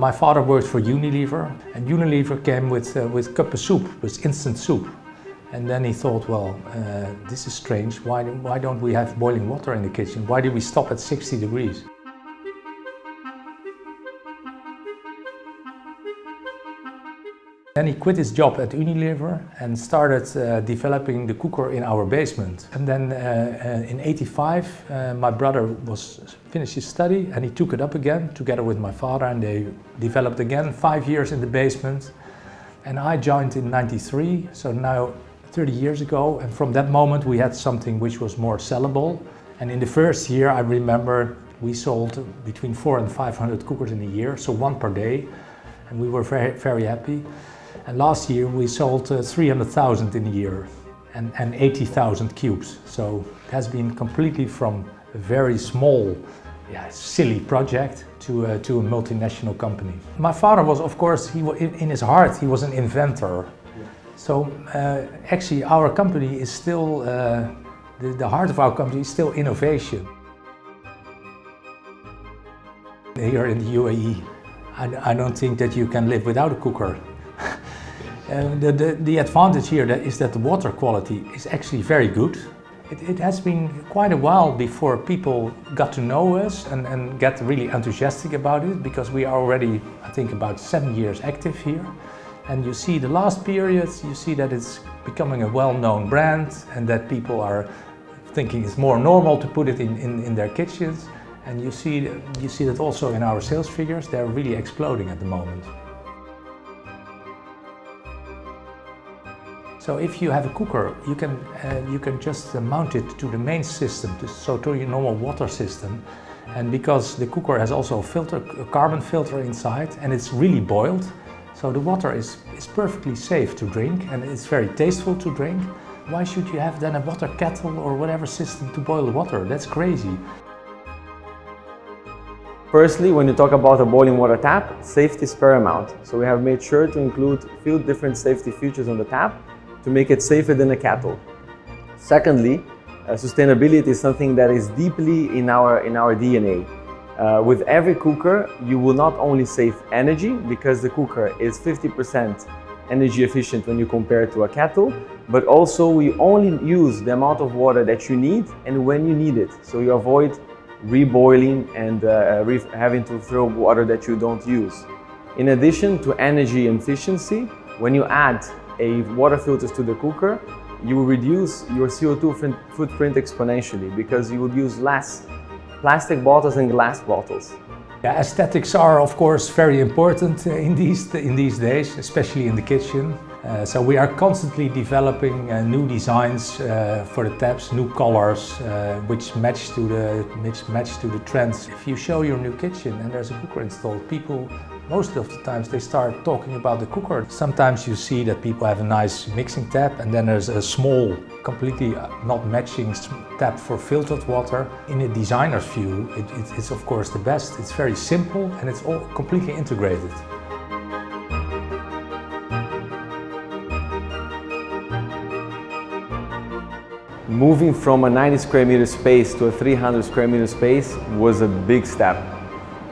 My father worked for Unilever, and Unilever came with cup of soup, with instant soup. And then he thought, well, this is strange. Why don't we have boiling water in the kitchen? Why did we stop at 60 degrees? Then he quit his job at Unilever and started developing the Quooker in our basement. And then in '85, my brother finished his study and he took it up again together with my father, and they developed again 5 years in the basement. And I joined in '93, so now 30 years ago. And from that moment we had something which was more sellable. And in the first year I remember we sold between 400 and 500 cookers in a year, so one per day. And we were very, very happy. And last year we sold 300,000 in a year and 80,000 cubes. So it has been completely from a very small, silly project to a multinational company. My father was, of course, in his heart, he was an inventor. Yeah. So actually our company is still, the heart of our company is still innovation. Here in the UAE, I don't think that you can live without a cooker. The advantage here is that the water quality is actually very good. It has been quite a while before people got to know us and get really enthusiastic about it, because we are already, I think, about 7 years active here. And you see the last periods, you see that it's becoming a well-known brand and that people are thinking it's more normal to put it in their kitchens. And you see that also in our sales figures, they're really exploding at the moment. So if you have a cooker, you can just mount it to the main system, so to your normal water system. And because the cooker has also a carbon filter inside, and it's really boiled, so the water is perfectly safe to drink, and it's very tasteful to drink. Why should you have then a water kettle or whatever system to boil the water? That's crazy. Firstly, when you talk about a boiling water tap, safety is paramount. So we have made sure to include a few different safety features on the tap to make it safer than a kettle. Secondly, sustainability is something that is deeply in our DNA. With every cooker, you will not only save energy, because the cooker is 50% energy efficient when you compare it to a kettle, but also we only use the amount of water that you need and when you need it. So you avoid reboiling and having to throw water that you don't use. In addition to energy efficiency, when you add water filters to the cooker, you will reduce your CO2 footprint exponentially, because you will use less plastic bottles and glass bottles. Yeah, aesthetics are of course very important in these days, especially in the kitchen. So we are constantly developing new designs for the taps, new colors which match to the trends. If you show your new kitchen and there's a cooker installed, people most of the times they start talking about the cooker. Sometimes you see that people have a nice mixing tap, and then there's a small, completely not matching tap for filtered water. In a designer's view, it's of course the best. It's very simple and it's all completely integrated. Moving from a 90 square meter space to a 300 square meter space was a big step.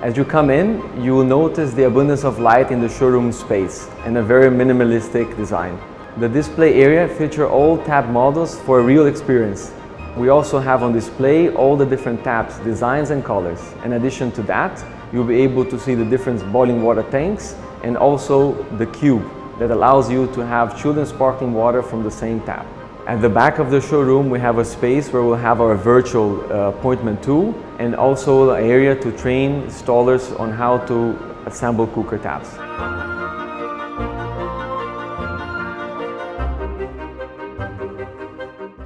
As you come in, you will notice the abundance of light in the showroom space and a very minimalistic design. The display area features all tap models for a real experience. We also have on display all the different taps, designs and colors. In addition to that, you'll be able to see the different boiling water tanks and also the cube that allows you to have chilled and sparkling water from the same tap. At the back of the showroom, we have a space where we'll have our virtual appointment tool, and also an area to train installers on how to assemble cooker taps.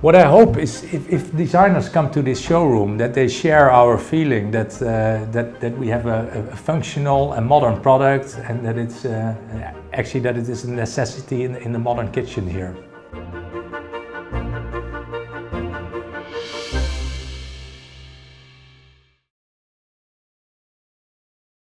What I hope is if designers come to this showroom, that they share our feeling that we have a functional and modern product, and that it's actually that it is a necessity in the modern kitchen here.